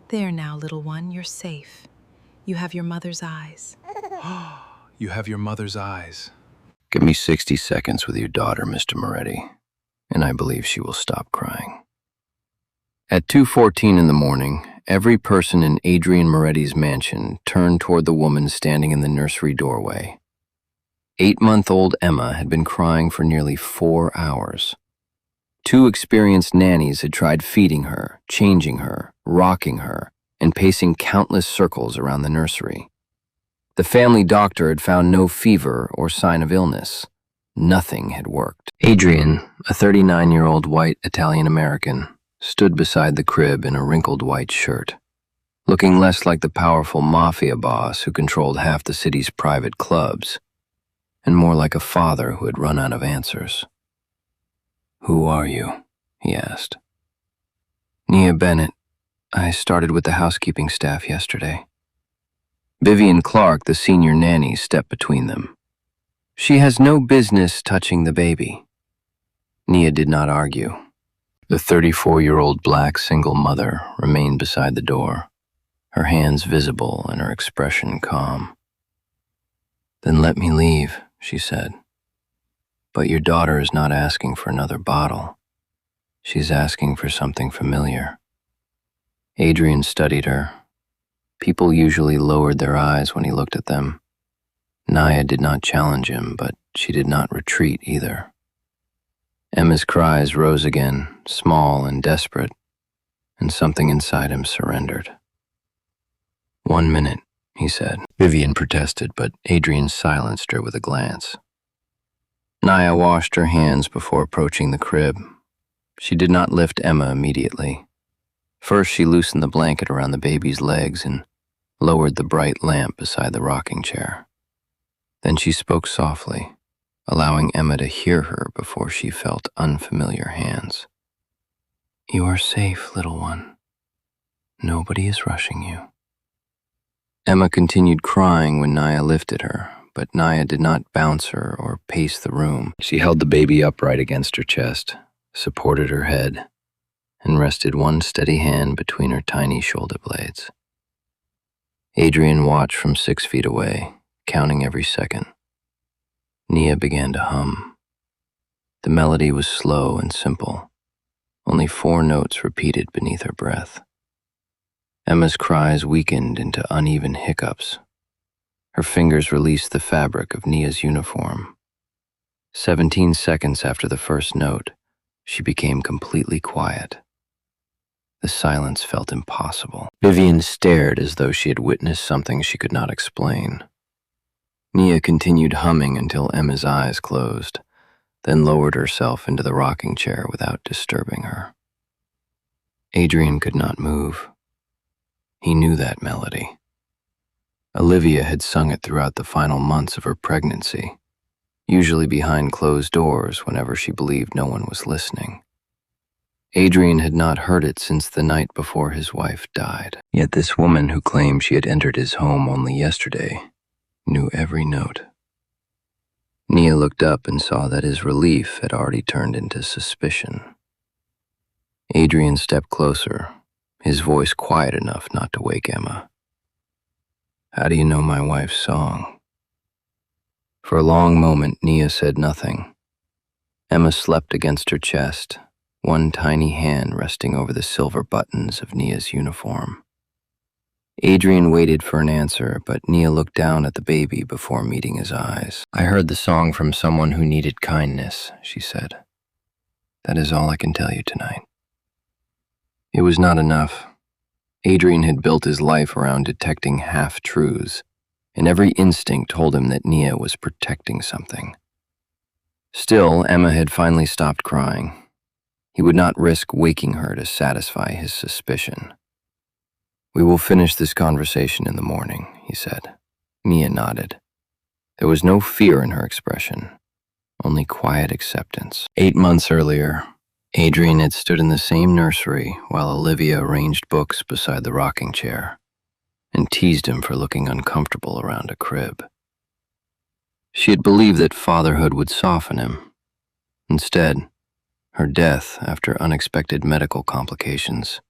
There now, little one, you're safe. You have your mother's eyes. You have your mother's eyes. Give me 60 seconds with your daughter, Mr. Moretti, and I believe she will stop crying. At 2:14 in the morning, every person in Adrian Moretti's mansion turned toward the woman standing in the nursery doorway. 8-month-old Emma had been crying for nearly 4 hours. 2 experienced nannies had tried feeding her, changing her, rocking her, and pacing countless circles around the nursery. The family doctor had found no fever or sign of illness. Nothing had worked. Adrian, a 39-year-old white Italian-American, stood beside the crib in a wrinkled white shirt, looking less like the powerful mafia boss who controlled half the city's private clubs, and more like a father who had run out of answers. "Who are you?" he asked. "Nia Bennett. I started with the housekeeping staff yesterday." Vivian Clark, the senior nanny, stepped between them. "She has no business touching the baby." Nia did not argue. The 34-year-old black single mother remained beside the door, her hands visible and her expression calm. "Then let me leave," she said. "But your daughter is not asking for another bottle. She's asking for something familiar." Adrian studied her. People usually lowered their eyes when he looked at them. Nia did not challenge him, but she did not retreat either. Emma's cries rose again, small and desperate, and something inside him surrendered. "1 minute," he said. Vivian protested, but Adrian silenced her with a glance. Nia washed her hands before approaching the crib. She did not lift Emma immediately. First, she loosened the blanket around the baby's legs and lowered the bright lamp beside the rocking chair. Then she spoke softly, allowing Emma to hear her before she felt unfamiliar hands. "You are safe, little one. Nobody is rushing you." Emma continued crying when Nia lifted her, but Nia did not bounce her or pace the room. She held the baby upright against her chest, supported her head, and rested one steady hand between her tiny shoulder blades. Adrian watched from 6 feet away, counting every second. Nia began to hum. The melody was slow and simple, only 4 notes repeated beneath her breath. Emma's cries weakened into uneven hiccups. Her fingers released the fabric of Nia's uniform. 17 seconds after the first note, she became completely quiet. The silence felt impossible. Vivian stared as though she had witnessed something she could not explain. Nia continued humming until Emma's eyes closed, then lowered herself into the rocking chair without disturbing her. Adrian could not move. He knew that melody. Olivia had sung it throughout the final months of her pregnancy, usually behind closed doors whenever she believed no one was listening. Adrian had not heard it since the night before his wife died. Yet this woman who claimed she had entered his home only yesterday knew every note. Nia looked up and saw that his relief had already turned into suspicion. Adrian stepped closer, his voice quiet enough not to wake Emma. "How do you know my wife's song?" For a long moment, Nia said nothing. Emma slept against her chest, one tiny hand resting over the silver buttons of Nia's uniform. Adrian waited for an answer, but Nia looked down at the baby before meeting his eyes. "I heard the song from someone who needed kindness," she said. "That is all I can tell you tonight." It was not enough. Adrian had built his life around detecting half-truths, and every instinct told him that Nia was protecting something. Still, Emma had finally stopped crying. He would not risk waking her to satisfy his suspicion. "We will finish this conversation in the morning," he said. Nia nodded. There was no fear in her expression, only quiet acceptance. 8 months earlier, Adrian had stood in the same nursery while Olivia arranged books beside the rocking chair and teased him for looking uncomfortable around a crib. She had believed that fatherhood would soften him. Instead, her death, after unexpected medical complications,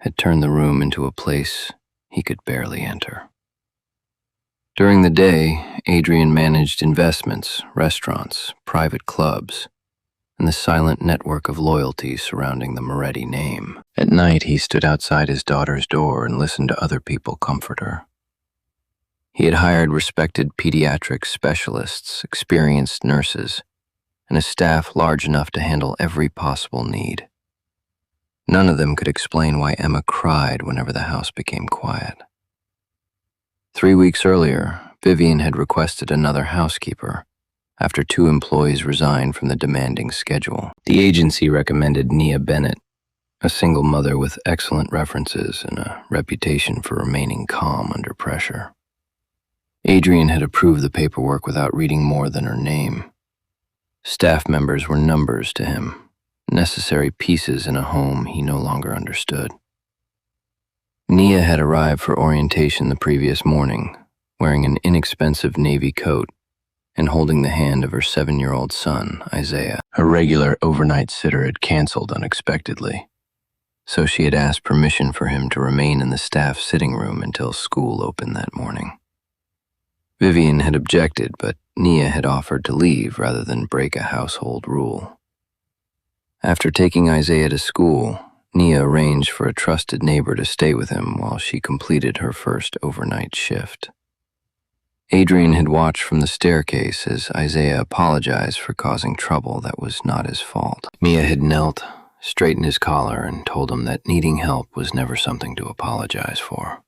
had turned the room into a place he could barely enter. During the day, Adrian managed investments, restaurants, private clubs, and the silent network of loyalty surrounding the Moretti name. At night, he stood outside his daughter's door and listened to other people comfort her. He had hired respected pediatric specialists, experienced nurses, and a staff large enough to handle every possible need. None of them could explain why Emma cried whenever the house became quiet. 3 weeks earlier, Vivian had requested another housekeeper after 2 employees resigned from the demanding schedule. The agency recommended Nia Bennett, a single mother with excellent references and a reputation for remaining calm under pressure. Adrian had approved the paperwork without reading more than her name. Staff members were numbers to him, necessary pieces in a home he no longer understood. Nia had arrived for orientation the previous morning, wearing an inexpensive navy coat and holding the hand of her 7-year-old son, Isaiah. Her regular overnight sitter had canceled unexpectedly, so she had asked permission for him to remain in the staff sitting room until school opened that morning. Vivian had objected, but Nia had offered to leave rather than break a household rule. After taking Isaiah to school, Nia arranged for a trusted neighbor to stay with him while she completed her first overnight shift. Adrian had watched from the staircase as Isaiah apologized for causing trouble that was not his fault. Nia had knelt, straightened his collar, and told him that needing help was never something to apologize for.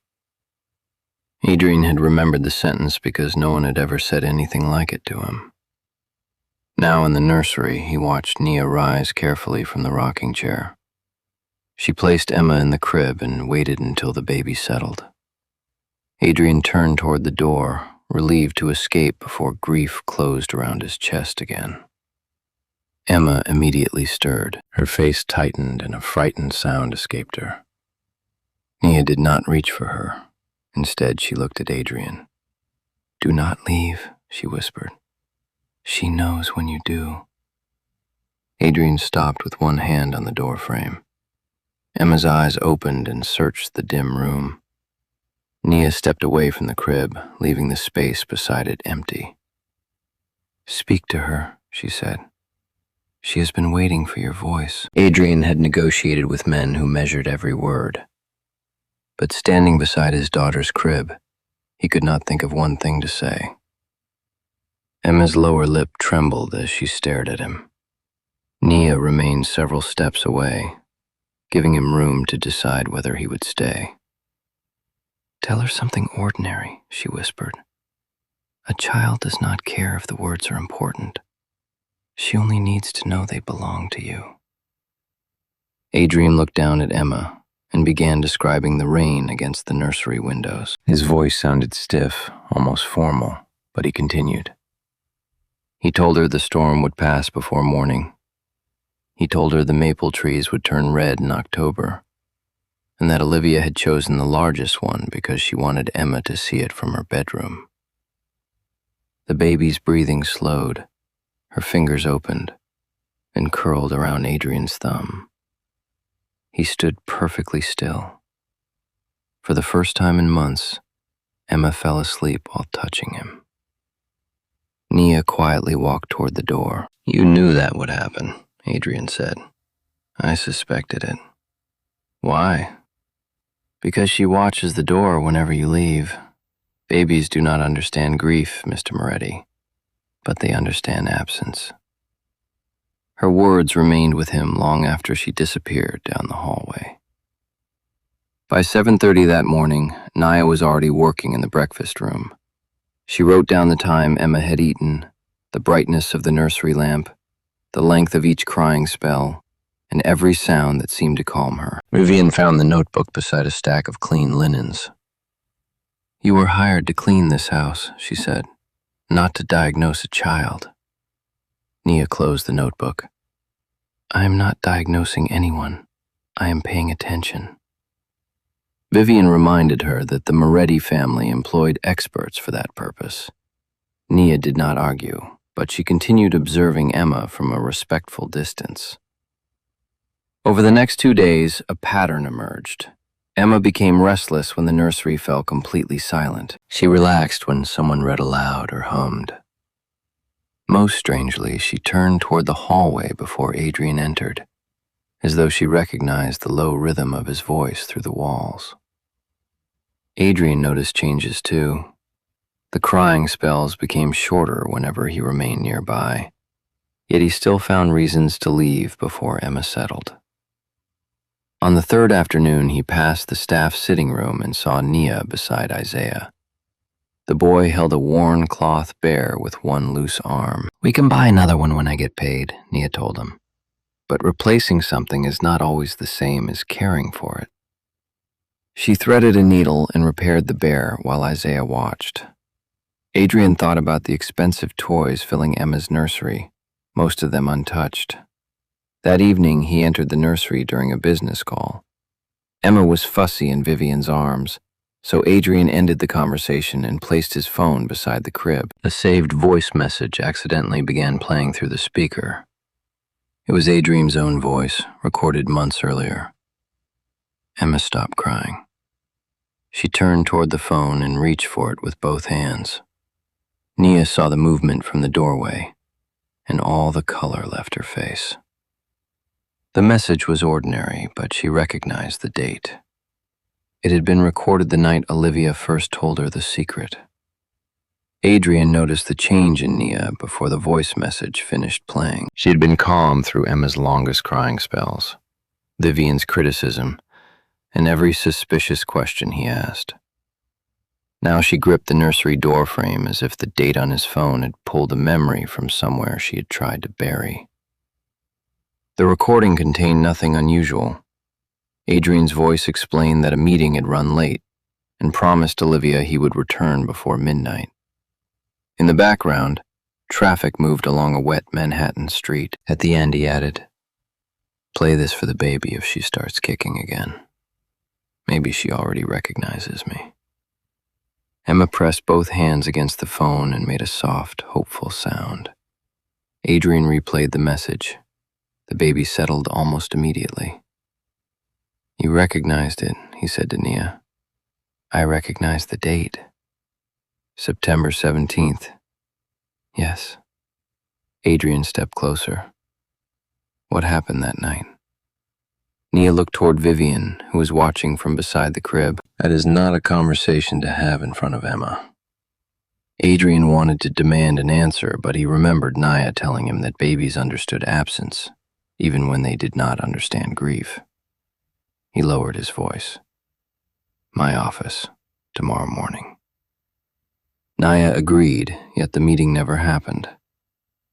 Adrian had remembered the sentence because no one had ever said anything like it to him. Now in the nursery, he watched Nia rise carefully from the rocking chair. She placed Emma in the crib and waited until the baby settled. Adrian turned toward the door, relieved to escape before grief closed around his chest again. Emma immediately stirred. Her face tightened and a frightened sound escaped her. Nia did not reach for her. Instead, she looked at Adrian. "Do not leave," she whispered. "She knows when you do." Adrian stopped with one hand on the door frame. Emma's eyes opened and searched the dim room. Nia stepped away from the crib, leaving the space beside it empty. "Speak to her," she said. "She has been waiting for your voice." Adrian had negotiated with men who measured every word. But standing beside his daughter's crib, he could not think of one thing to say. Emma's lower lip trembled as she stared at him. Nia remained several steps away, giving him room to decide whether he would stay. "Tell her something ordinary," she whispered. "A child does not care if the words are important. She only needs to know they belong to you." Adrian looked down at Emma and began describing the rain against the nursery windows. His voice sounded stiff, almost formal, but he continued. He told her the storm would pass before morning. He told her the maple trees would turn red in October, and that Olivia had chosen the largest one because she wanted Emma to see it from her bedroom. The baby's breathing slowed, her fingers opened, and curled around Adrian's thumb. He stood perfectly still. For the first time in months, Emma fell asleep while touching him. Nia quietly walked toward the door. "You knew that would happen," Adrian said. "I suspected it." "Why?" "Because she watches the door whenever you leave. Babies do not understand grief, Mr. Moretti, but they understand absence." Her words remained with him long after she disappeared down the hallway. By 7:30 that morning, Nia was already working in the breakfast room. She wrote down the time Emma had eaten, the brightness of the nursery lamp, the length of each crying spell, and every sound that seemed to calm her. Vivian found the notebook beside a stack of clean linens. "You were hired to clean this house," she said, "not to diagnose a child." Nia closed the notebook. "I am not diagnosing anyone. I am paying attention." Vivian reminded her that the Moretti family employed experts for that purpose. Nia did not argue, but she continued observing Emma from a respectful distance. Over the next 2 days, a pattern emerged. Emma became restless when the nursery fell completely silent. She relaxed when someone read aloud or hummed. Most strangely, she turned toward the hallway before Adrian entered, as though she recognized the low rhythm of his voice through the walls. Adrian noticed changes too. The crying spells became shorter whenever he remained nearby, yet he still found reasons to leave before Emma settled. On the third afternoon, he passed the staff sitting room and saw Nia beside Isaiah. The boy held a worn cloth bear with one loose arm. "We can buy another one when I get paid," Nia told him. But replacing something is not always the same as caring for it. She threaded a needle and repaired the bear while Isaiah watched. Adrian thought about the expensive toys filling Emma's nursery, most of them untouched. That evening, he entered the nursery during a business call. Emma was fussy in Vivian's arms, so Adrian ended the conversation and placed his phone beside the crib. A saved voice message accidentally began playing through the speaker. It was Adrian's own voice, recorded months earlier. Emma stopped crying. She turned toward the phone and reached for it with both hands. Nia saw the movement from the doorway, and all the color left her face. The message was ordinary, but she recognized the date. It had been recorded the night Olivia first told her the secret. Adrian noticed the change in Nia before the voice message finished playing. She had been calm through Emma's longest crying spells, Vivian's criticism, and every suspicious question he asked. Now she gripped the nursery door frame as if the date on his phone had pulled a memory from somewhere she had tried to bury. The recording contained nothing unusual. Adrian's voice explained that a meeting had run late and promised Olivia he would return before midnight. In the background, traffic moved along a wet Manhattan street. At the end, he added, "Play this for the baby if she starts kicking again. Maybe she already recognizes me." Emma pressed both hands against the phone and made a soft, hopeful sound. Adrian replayed the message. The baby settled almost immediately. "You recognized it," he said to Nia. "I recognized the date. September 17th. Yes." Adrian stepped closer. "What happened that night?" Nia looked toward Vivian, who was watching from beside the crib. That is not a conversation to have in front of Emma. Adrian wanted to demand an answer, but he remembered Nia telling him that babies understood absence, even when they did not understand grief. He lowered his voice. "My office, tomorrow morning." Nia agreed, yet the meeting never happened.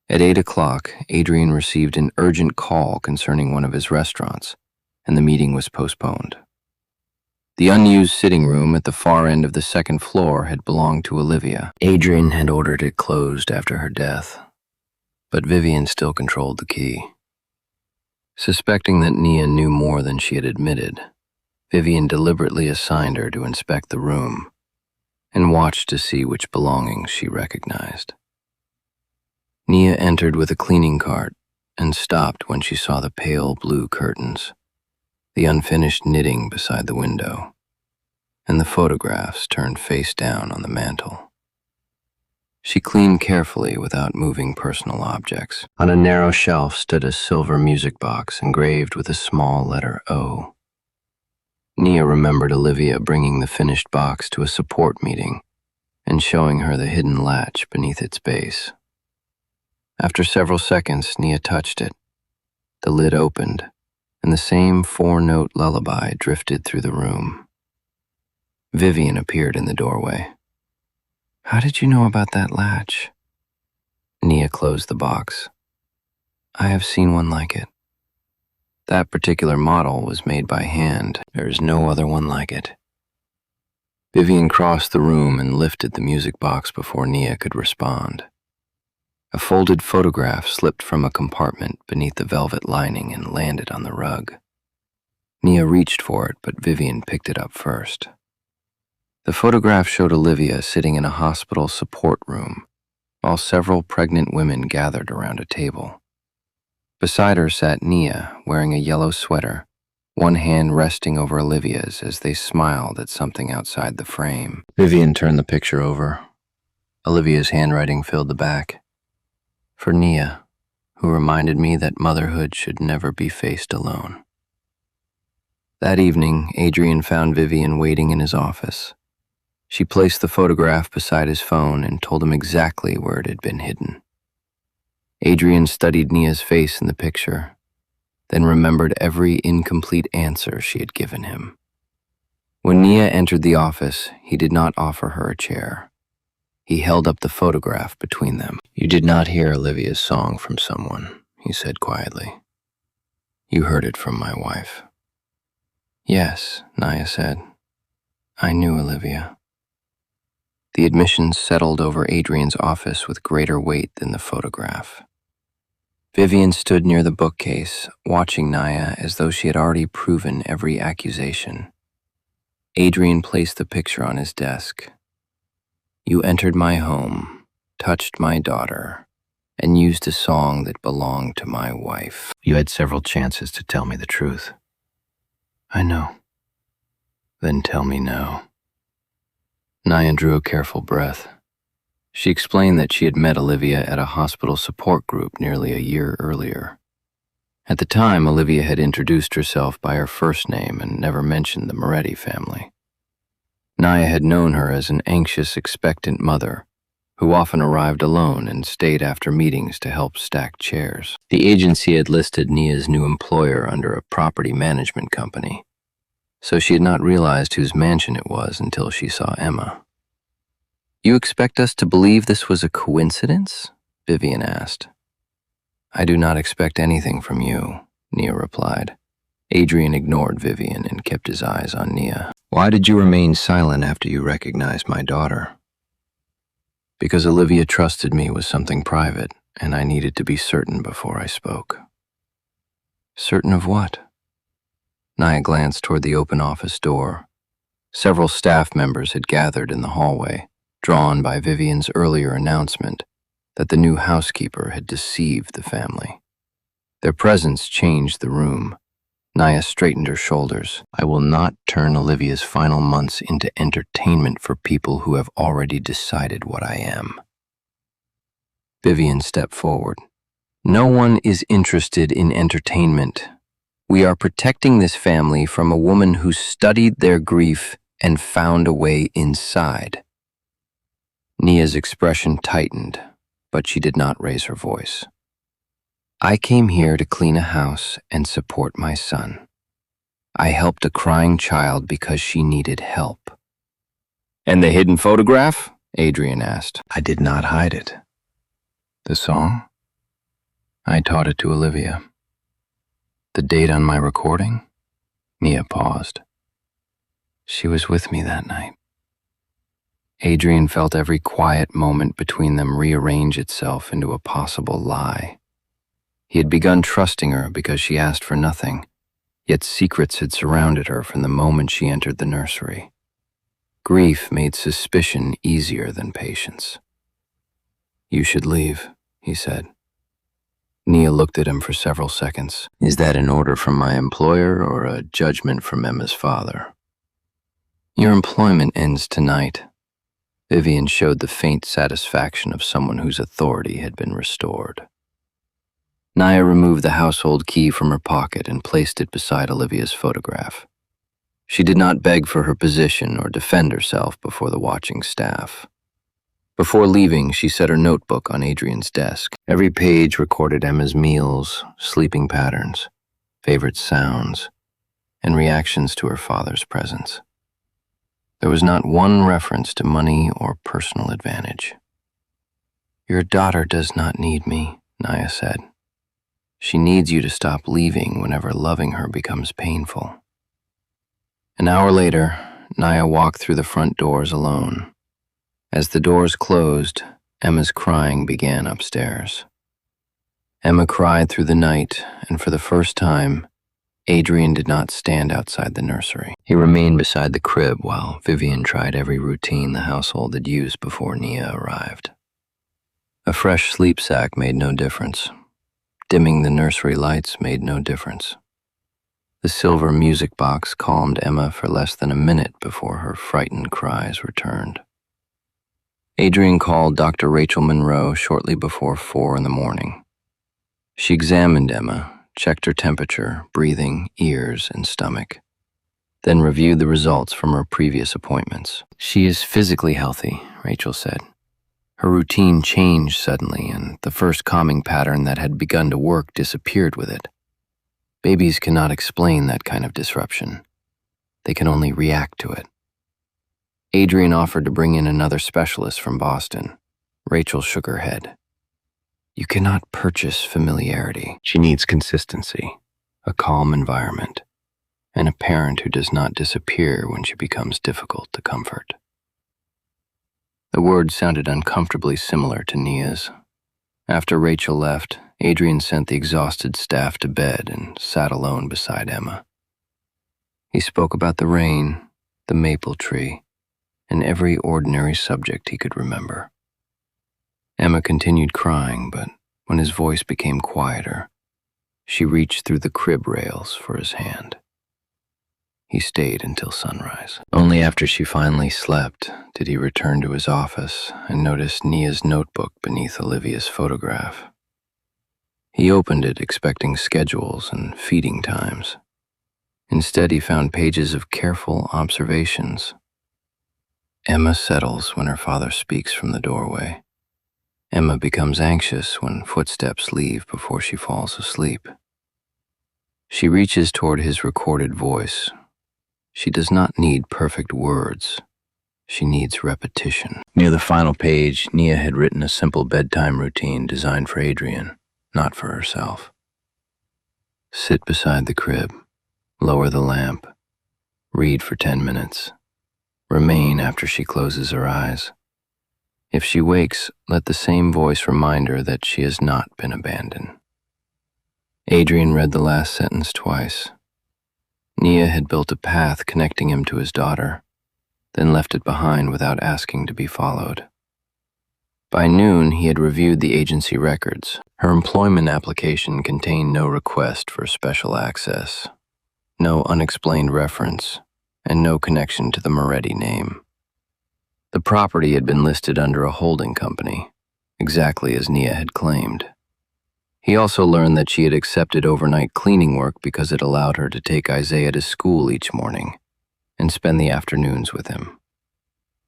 At 8 o'clock, Adrian received an urgent call concerning one of his restaurants, and the meeting was postponed. The unused sitting room at the far end of the second floor had belonged to Olivia. Adrian had ordered it closed after her death, but Vivian still controlled the key. Suspecting that Nia knew more than she had admitted, Vivian deliberately assigned her to inspect the room and watched to see which belongings she recognized. Nia entered with a cleaning cart and stopped when she saw the pale blue curtains, the unfinished knitting beside the window, and the photographs turned face down on the mantel. She cleaned carefully without moving personal objects. On a narrow shelf stood a silver music box engraved with a small letter O. Nia remembered Olivia bringing the finished box to a support meeting and showing her the hidden latch beneath its base. After several seconds, Nia touched it. The lid opened, and the same 4-note lullaby drifted through the room. Vivian appeared in the doorway. "How did you know about that latch?" Nia closed the box. "I have seen one like it. That particular model was made by hand. There is no other one like it." Vivian crossed the room and lifted the music box before Nia could respond. A folded photograph slipped from a compartment beneath the velvet lining and landed on the rug. Nia reached for it, but Vivian picked it up first. The photograph showed Olivia sitting in a hospital support room, while several pregnant women gathered around a table. Beside her sat Nia, wearing a yellow sweater, one hand resting over Olivia's as they smiled at something outside the frame. Vivian turned the picture over. Olivia's handwriting filled the back. For Nia, who reminded me that motherhood should never be faced alone. That evening, Adrian found Vivian waiting in his office. She placed the photograph beside his phone and told him exactly where it had been hidden. Adrian studied Nia's face in the picture, then remembered every incomplete answer she had given him. When Nia entered the office, he did not offer her a chair. He held up the photograph between them. "You did not hear Olivia's song from someone," he said quietly. "You heard it from my wife." "Yes," Nia said. "I knew Olivia." The admission settled over Adrian's office with greater weight than the photograph. Vivian stood near the bookcase, watching Nia as though she had already proven every accusation. Adrian placed the picture on his desk. "You entered my home, touched my daughter, and used a song that belonged to my wife. You had several chances to tell me the truth." "I know." "Then tell me now." Nia drew a careful breath. She explained that she had met Olivia at a hospital support group nearly a year earlier. At the time, Olivia had introduced herself by her first name and never mentioned the Moretti family. Nia had known her as an anxious, expectant mother who often arrived alone and stayed after meetings to help stack chairs. The agency had listed Nia's new employer under a property management company, so she had not realized whose mansion it was until she saw Emma. "You expect us to believe this was a coincidence?" Vivian asked. "I do not expect anything from you," Nia replied. Adrian ignored Vivian and kept his eyes on Nia. "Why did you remain silent after you recognized my daughter?" "Because Olivia trusted me with something private, and I needed to be certain before I spoke." "Certain of what?" Nia glanced toward the open office door. Several staff members had gathered in the hallway, drawn by Vivian's earlier announcement that the new housekeeper had deceived the family. Their presence changed the room. Nia straightened her shoulders. "I will not turn Olivia's final months into entertainment for people who have already decided what I am." Vivian stepped forward. "No one is interested in entertainment. We are protecting this family from a woman who studied their grief and found a way inside." Nia's expression tightened, but she did not raise her voice. "I came here to clean a house and support my son. I helped a crying child because she needed help." "And the hidden photograph?" Adrian asked. "I did not hide it." "The song? I taught it to Olivia." "The date on my recording?" Nia paused. "She was with me that night." Adrian felt every quiet moment between them rearrange itself into a possible lie. He had begun trusting her because she asked for nothing, yet secrets had surrounded her from the moment she entered the nursery. Grief made suspicion easier than patience. "You should leave," he said. Nia looked at him for several seconds. "Is that an order from my employer or a judgment from Emma's father?" "Your employment ends tonight." Vivian showed the faint satisfaction of someone whose authority had been restored. Nia removed the household key from her pocket and placed it beside Olivia's photograph. She did not beg for her position or defend herself before the watching staff. Before leaving, she set her notebook on Adrian's desk. Every page recorded Emma's meals, sleeping patterns, favorite sounds, and reactions to her father's presence. There was not one reference to money or personal advantage. "Your daughter does not need me," Nia said. "She needs you to stop leaving whenever loving her becomes painful." An hour later, Nia walked through the front doors alone. As the doors closed, Emma's crying began upstairs. Emma cried through the night, and for the first time, Adrian did not stand outside the nursery. He remained beside the crib while Vivian tried every routine the household had used before Nia arrived. A fresh sleep sack made no difference. Dimming the nursery lights made no difference. The silver music box calmed Emma for less than a minute before her frightened cries returned. Adrian called Dr. Rachel Monroe shortly before 4 in the morning. She examined Emma, checked her temperature, breathing, ears, and stomach, then reviewed the results from her previous appointments. "She is physically healthy," Rachel said. Her routine changed suddenly, and the first calming pattern that had begun to work disappeared with it. Babies cannot explain that kind of disruption. They can only react to it. Adrian offered to bring in another specialist from Boston. Rachel shook her head. You cannot purchase familiarity. She needs consistency, a calm environment, and a parent who does not disappear when she becomes difficult to comfort. The words sounded uncomfortably similar to Nia's. After Rachel left, Adrian sent the exhausted staff to bed and sat alone beside Emma. He spoke about the rain, the maple tree, and every ordinary subject he could remember. Emma continued crying, but when his voice became quieter, she reached through the crib rails for his hand. He stayed until sunrise. Only after she finally slept did he return to his office and notice Nia's notebook beneath Olivia's photograph. He opened it expecting schedules and feeding times. Instead, he found pages of careful observations. Emma settles when her father speaks from the doorway. Emma becomes anxious when footsteps leave before she falls asleep. She reaches toward his recorded voice. She does not need perfect words. She needs repetition. Near the final page, Nia had written a simple bedtime routine designed for Adrian, not for herself. Sit beside the crib, lower the lamp, read for 10 minutes. Remain after she closes her eyes. If she wakes, let the same voice remind her that she has not been abandoned. Adrian read the last sentence twice. Nia had built a path connecting him to his daughter, then left it behind without asking to be followed. By noon, he had reviewed the agency records. Her employment application contained no request for special access, no unexplained reference, and no connection to the Moretti name. The property had been listed under a holding company, exactly as Nia had claimed. He also learned that she had accepted overnight cleaning work because it allowed her to take Isaiah to school each morning and spend the afternoons with him.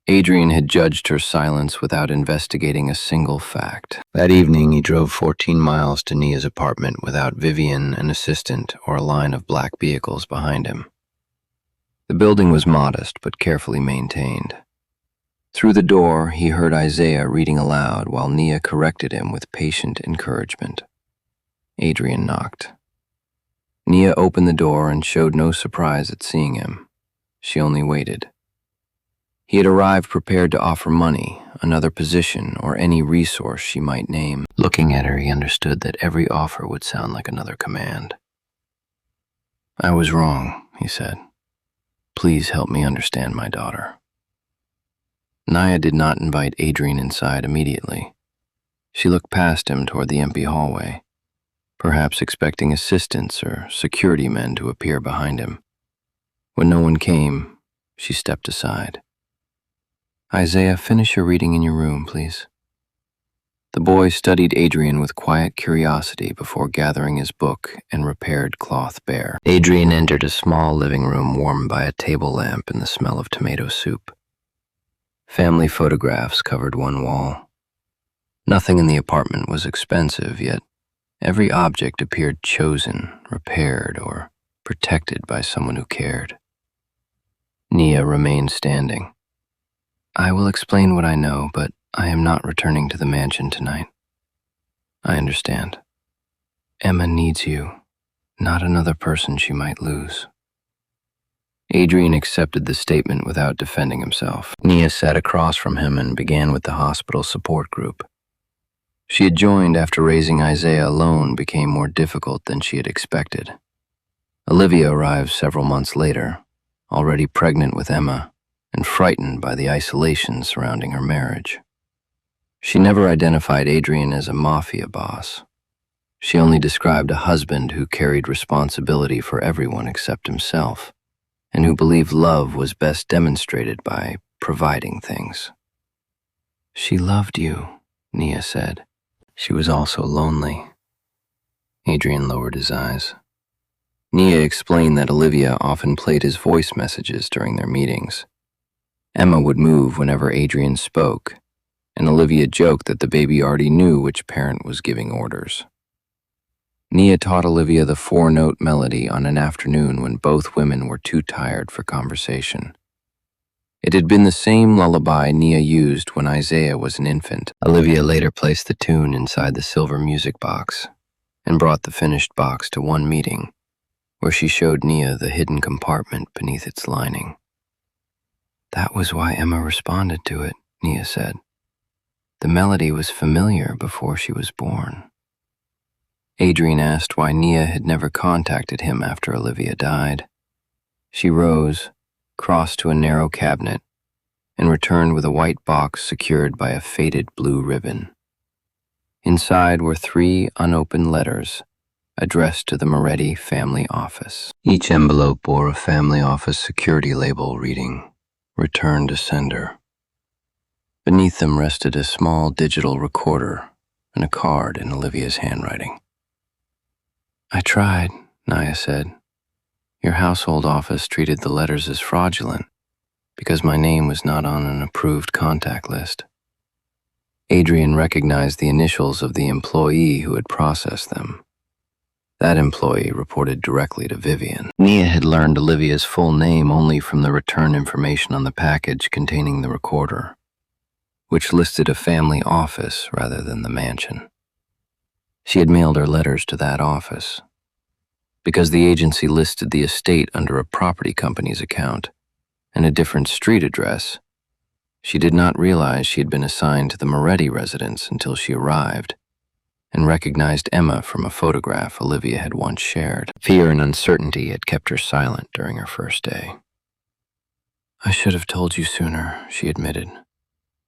Adrian had judged her silence without investigating a single fact. That evening, he drove 14 miles to Nia's apartment without Vivian, an assistant, or a line of black vehicles behind him. The building was modest but carefully maintained. Through the door, he heard Isaiah reading aloud while Nia corrected him with patient encouragement. Adrian knocked. Nia opened the door and showed no surprise at seeing him. She only waited. He had arrived prepared to offer money, another position, or any resource she might name. Looking at her, he understood that every offer would sound like another command. "I was wrong," he said. "Please help me understand my daughter." Nia did not invite Adrian inside immediately. She looked past him toward the empty hallway, perhaps expecting assistants or security men to appear behind him. When no one came, she stepped aside. "Isaiah, finish your reading in your room, please." The boy studied Adrian with quiet curiosity before gathering his book and repaired cloth bare. Adrian entered a small living room warmed by a table lamp and the smell of tomato soup. Family photographs covered one wall. Nothing in the apartment was expensive, yet every object appeared chosen, repaired, or protected by someone who cared. Nia remained standing. "I will explain what I know, but I am not returning to the mansion tonight." "I understand. Emma needs you, not another person she might lose." Adrian accepted the statement without defending himself. Nia sat across from him and began with the hospital support group. She had joined after raising Isaiah alone became more difficult than she had expected. Olivia arrived several months later, already pregnant with Emma and frightened by the isolation surrounding her marriage. She never identified Adrian as a mafia boss. She only described a husband who carried responsibility for everyone except himself, and who believed love was best demonstrated by providing things. She loved you, Nia said. She was also lonely. Adrian lowered his eyes. Nia explained that Olivia often played his voice messages during their meetings. Emma would move whenever Adrian spoke, and Olivia joked that the baby already knew which parent was giving orders. Nia taught Olivia the 4-note melody on an afternoon when both women were too tired for conversation. It had been the same lullaby Nia used when Isaiah was an infant. Olivia later placed the tune inside the silver music box and brought the finished box to one meeting, where she showed Nia the hidden compartment beneath its lining. That was why Emma responded to it, Nia said. The melody was familiar before she was born. Adrian asked why Nia had never contacted him after Olivia died. She rose, crossed to a narrow cabinet, and returned with a white box secured by a faded blue ribbon. Inside were 3 unopened letters addressed to the Moretti family office. Each envelope bore a family office security label reading, "Return to sender." Beneath them rested a small digital recorder and a card in Olivia's handwriting. "I tried," Nia said. "Your household office treated the letters as fraudulent because my name was not on an approved contact list." Adrian recognized the initials of the employee who had processed them. That employee reported directly to Vivian. Nia had learned Olivia's full name only from the return information on the package containing the recorder, which listed a family office rather than the mansion. She had mailed her letters to that office. Because the agency listed the estate under a property company's account and a different street address, she did not realize she had been assigned to the Moretti residence until she arrived and recognized Emma from a photograph Olivia had once shared. Fear and uncertainty had kept her silent during her first day. "I should have told you sooner," she admitted,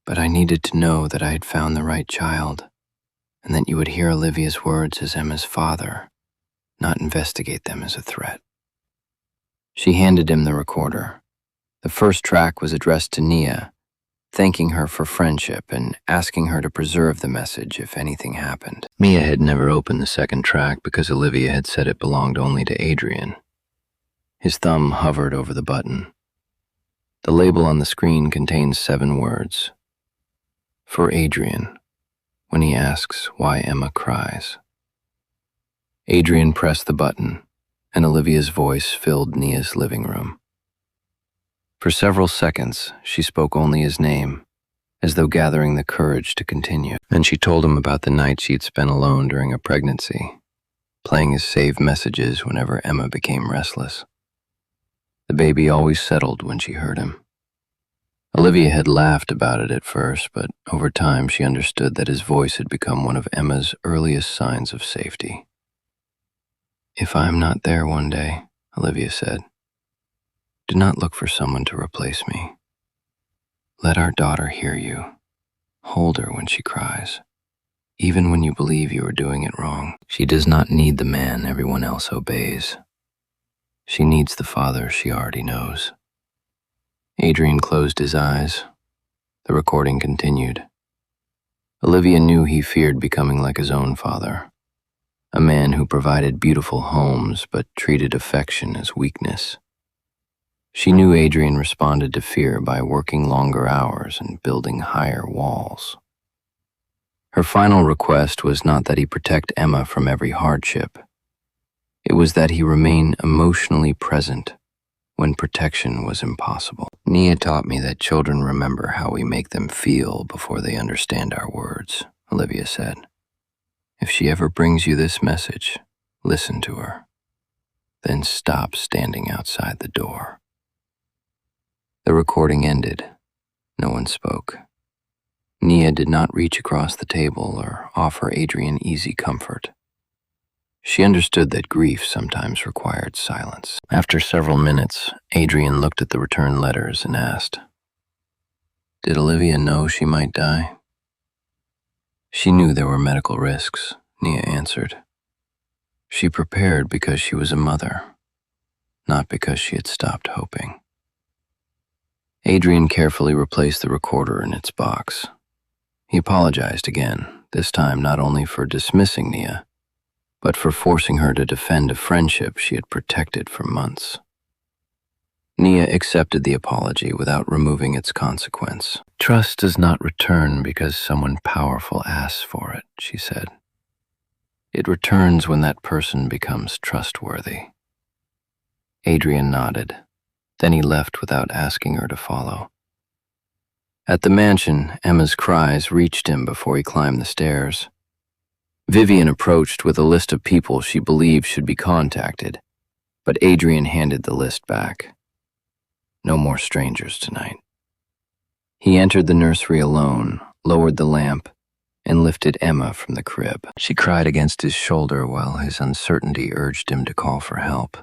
"but I needed to know that I had found the right child, and that you would hear Olivia's words as Emma's father, not investigate them as a threat." She handed him the recorder. The first track was addressed to Nia, thanking her for friendship and asking her to preserve the message if anything happened. Nia had never opened the second track because Olivia had said it belonged only to Adrian. His thumb hovered over the button. The label on the screen contains 7 words. "For Adrian, when he asks why Emma cries." Adrian pressed the button, and Olivia's voice filled Nia's living room. For several seconds, she spoke only his name, as though gathering the courage to continue. Then she told him about the night she'd spent alone during her pregnancy, playing his saved messages whenever Emma became restless. The baby always settled when she heard him. Olivia had laughed about it at first, but over time she understood that his voice had become one of Emma's earliest signs of safety. "If I am not there one day," Olivia said, "do not look for someone to replace me. Let our daughter hear you. Hold her when she cries, even when you believe you are doing it wrong. She does not need the man everyone else obeys. She needs the father she already knows." Adrian closed his eyes. The recording continued. Olivia knew he feared becoming like his own father, a man who provided beautiful homes but treated affection as weakness. She knew Adrian responded to fear by working longer hours and building higher walls. Her final request was not that he protect Emma from every hardship. It was that he remain emotionally present when protection was impossible. "Nia taught me that children remember how we make them feel before they understand our words," Olivia said. "If she ever brings you this message, listen to her. Then stop standing outside the door." The recording ended. No one spoke. Nia did not reach across the table or offer Adrian easy comfort. She understood that grief sometimes required silence. After several minutes, Adrian looked at the returned letters and asked, "Did Olivia know she might die?" "She knew there were medical risks," Nia answered. She prepared because she was a mother, not because she had stopped hoping. Adrian carefully replaced the recorder in its box. He apologized again, this time not only for dismissing Nia, but for forcing her to defend a friendship she had protected for months. Nia accepted the apology without removing its consequence. "Trust does not return because someone powerful asks for it," she said. "It returns when that person becomes trustworthy." Adrian nodded. Then he left without asking her to follow. At the mansion, Emma's cries reached him before he climbed the stairs. Vivian approached with a list of people she believed should be contacted, but Adrian handed the list back. No more strangers tonight. He entered the nursery alone, lowered the lamp, and lifted Emma from the crib. She cried against his shoulder while his uncertainty urged him to call for help.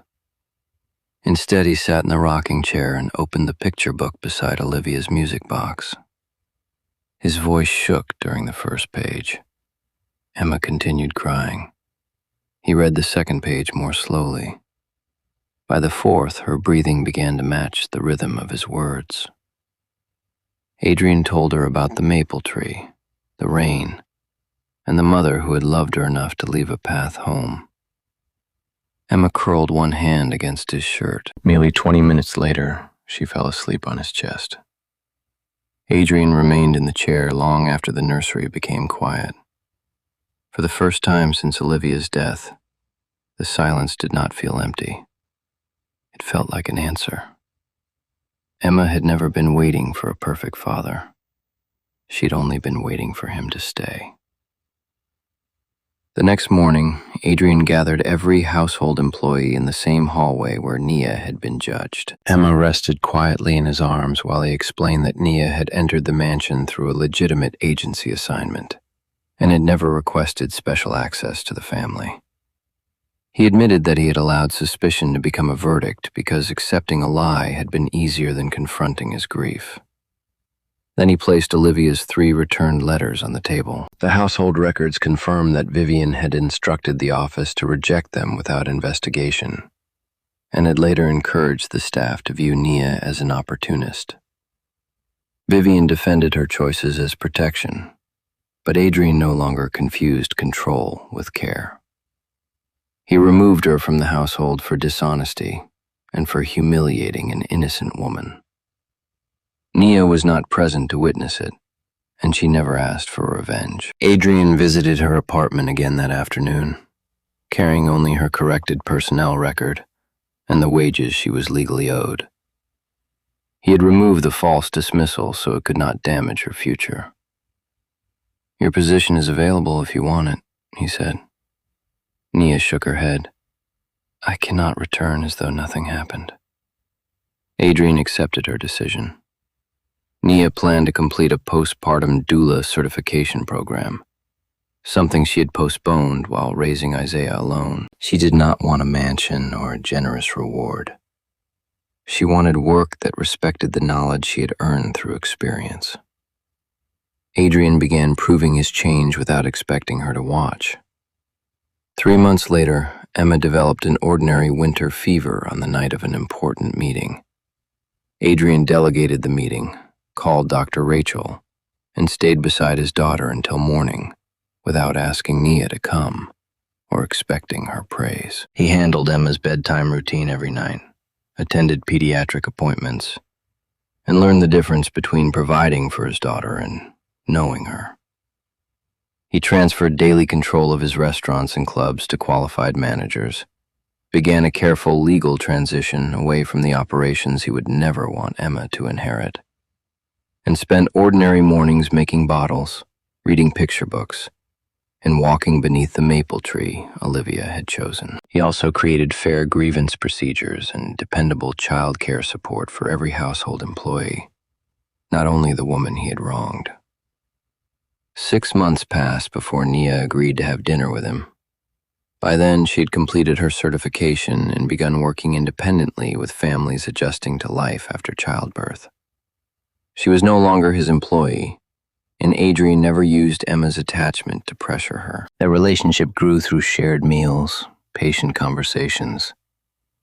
Instead, he sat in the rocking chair and opened the picture book beside Olivia's music box. His voice shook during the first page. Emma continued crying. He read the second page more slowly. By the fourth, her breathing began to match the rhythm of his words. Adrian told her about the maple tree, the rain, and the mother who had loved her enough to leave a path home. Emma curled one hand against his shirt. Merely 20 minutes later, she fell asleep on his chest. Adrian remained in the chair long after the nursery became quiet. For the first time since Olivia's death, the silence did not feel empty. It felt like an answer. Emma had never been waiting for a perfect father. She'd only been waiting for him to stay. The next morning, Adrian gathered every household employee in the same hallway where Nia had been judged. Emma rested quietly in his arms while he explained that Nia had entered the mansion through a legitimate agency assignment and had never requested special access to the family. He admitted that he had allowed suspicion to become a verdict because accepting a lie had been easier than confronting his grief. Then he placed Olivia's 3 returned letters on the table. The household records confirmed that Vivian had instructed the office to reject them without investigation, and had later encouraged the staff to view Nia as an opportunist. Vivian defended her choices as protection, but Adrian no longer confused control with care. He removed her from the household for dishonesty and for humiliating an innocent woman. Nia was not present to witness it, and she never asked for revenge. Adrian visited her apartment again that afternoon, carrying only her corrected personnel record and the wages she was legally owed. He had removed the false dismissal so it could not damage her future. "Your position is available if you want it," he said. Nia shook her head. "I cannot return as though nothing happened." Adrian accepted her decision. Nia planned to complete a postpartum doula certification program, something she had postponed while raising Isaiah alone. She did not want a mansion or a generous reward. She wanted work that respected the knowledge she had earned through experience. Adrian began proving his change without expecting her to watch. 3 months later, Emma developed an ordinary winter fever on the night of an important meeting. Adrian delegated the meeting, called Dr. Rachel, and stayed beside his daughter until morning, without asking Nia to come or expecting her praise. He handled Emma's bedtime routine every night, attended pediatric appointments, and learned the difference between providing for his daughter and knowing her. He transferred daily control of his restaurants and clubs to qualified managers, began a careful legal transition away from the operations he would never want Emma to inherit, and spent ordinary mornings making bottles, reading picture books, and walking beneath the maple tree Olivia had chosen. He also created fair grievance procedures and dependable child care support for every household employee, not only the woman he had wronged. 6 months passed before Nia agreed to have dinner with him. By then, she had completed her certification and begun working independently with families adjusting to life after childbirth. She was no longer his employee, and Adrian never used Emma's attachment to pressure her. Their relationship grew through shared meals, patient conversations,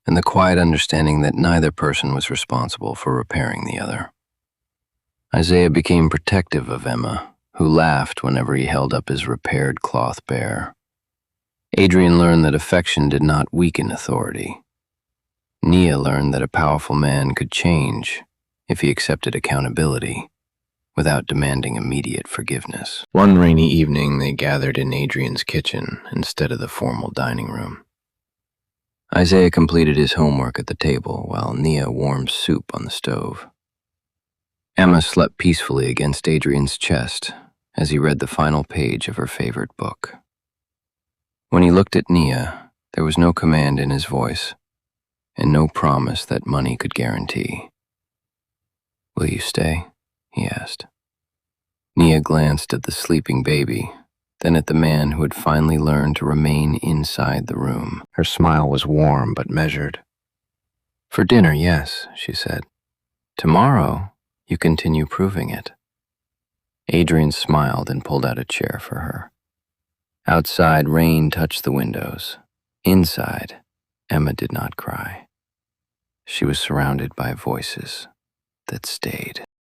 and the quiet understanding that neither person was responsible for repairing the other. Isaiah became protective of Emma, who laughed whenever he held up his repaired cloth bear. Adrian learned that affection did not weaken authority. Nia learned that a powerful man could change if he accepted accountability without demanding immediate forgiveness. One rainy evening, they gathered in Adrian's kitchen instead of the formal dining room. Isaiah completed his homework at the table while Nia warmed soup on the stove. Emma slept peacefully against Adrian's chest as he read the final page of her favorite book. When he looked at Nia, there was no command in his voice and no promise that money could guarantee. "Will you stay?" he asked. Nia glanced at the sleeping baby, then at the man who had finally learned to remain inside the room. Her smile was warm but measured. "For dinner, yes," she said. "Tomorrow, you continue proving it." Adrian smiled and pulled out a chair for her. Outside, rain touched the windows. Inside, Emma did not cry. She was surrounded by voices that stayed.